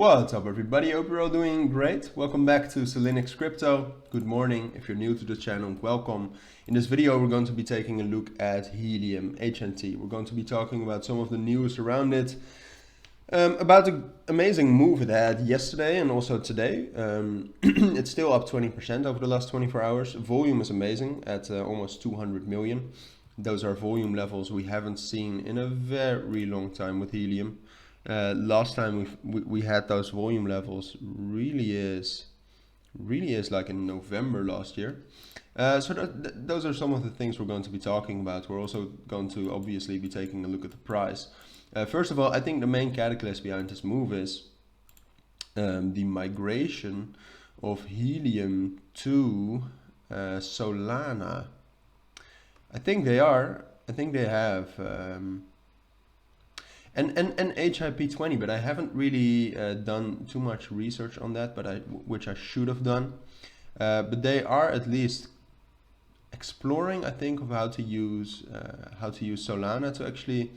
What's up everybody, hope you're all doing great. Welcome back to Cilinix Crypto. Good morning. If you're new to the channel, welcome. In this video we're going to be taking a look at Helium Hnt. We're going to be talking about some of the news around it, about the amazing move it had yesterday and also today. It's still up 20% over the last 24 hours. Volume is amazing at almost 200 million. Those are volume levels we haven't seen in a very long time with Helium. Last time we had those volume levels really is like in November last year. So those are some of the things we're going to be talking about. We're also going to obviously be taking a look at the price. First of all, I think the main catalyst behind this move is the migration of Helium to Solana. I think they have and HIP20, but I haven't really done too much research on that, which I should have done. But they are at least exploring, I think, of how to use Solana to actually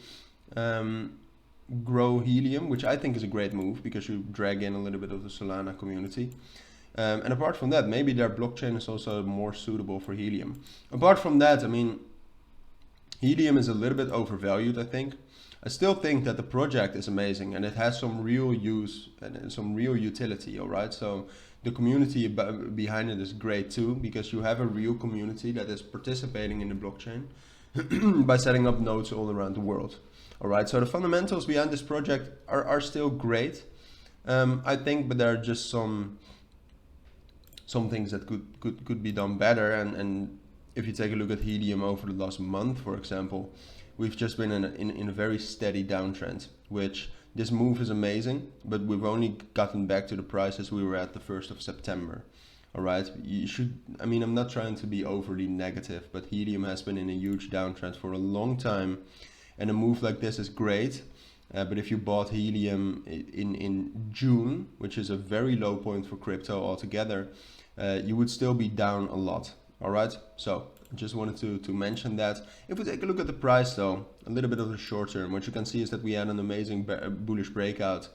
grow Helium, which I think is a great move because you drag in a little bit of the Solana community. And apart from that, maybe their blockchain is also more suitable for Helium. Apart from that, I mean, Helium is a little bit overvalued, I think. I still think that the project is amazing and it has some real use and some real utility, all right? So the community behind it is great too, because you have a real community that is participating in the blockchain by setting up nodes all around the world, all right? So the fundamentals behind this project are still great, I think, but there are just some things that could be done better. And if you take a look at Helium over the last month, for example, we've just been in a very steady downtrend, which this move is amazing, but we've only gotten back to the prices we were at the 1st of September. All right, you should, I mean, I'm not trying to be overly negative, but Helium has been in a huge downtrend for a long time, and a move like this is great. But if you bought Helium in June, which is a very low point for crypto altogether, you would still be down a lot. All right, so just wanted to mention that. If we take a look at the price though, a little bit of the short term, what you can see is that we had an amazing bullish breakout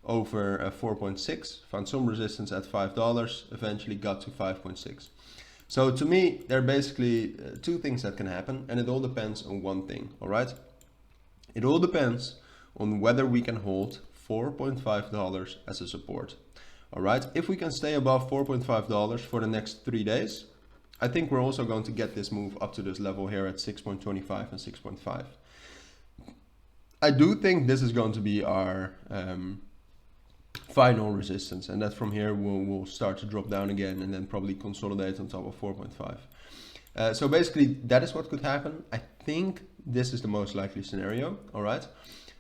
over 4.6, found some resistance at $5, eventually got to 5.6. So to me, there are basically two things that can happen, and it all depends on one thing, all right? It all depends on whether we can hold $4.5 as a support, all right? If we can stay above $4.5 for the next 3 days, I think we're also going to get this move up to this level here at 6.25 and 6.5. I do think this is going to be our final resistance, and that from here we'll start to drop down again and then probably consolidate on top of 4.5. So basically that is what could happen. I think this is the most likely scenario, all right?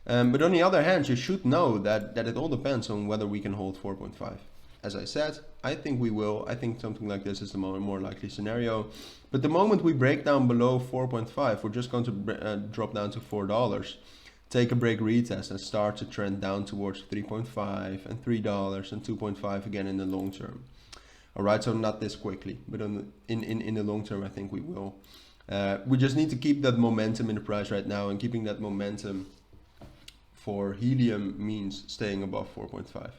But on the other hand, you should know that it all depends on whether we can hold 4.5. As I said, I think we will. I think something like this is the more likely scenario. But the moment we break down below 4.5, we're just going to drop down to $4, take a break retest, and start to trend down towards 3.5 and $3 and 2.5 again in the long term. All right, so not this quickly, but in the long term, I think we will. We just need to keep that momentum in the price right now, and keeping that momentum for Helium means staying above 4.5.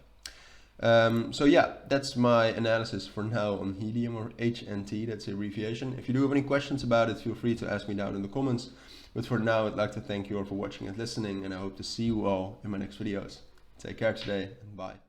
So yeah, that's my analysis for now on Helium, or HNT. That's a abbreviation. If you do have any questions about it, feel free to ask me down in the comments. But for now, I'd like to thank you all for watching and listening, and I hope to see you all in my next videos. Take care today, and bye.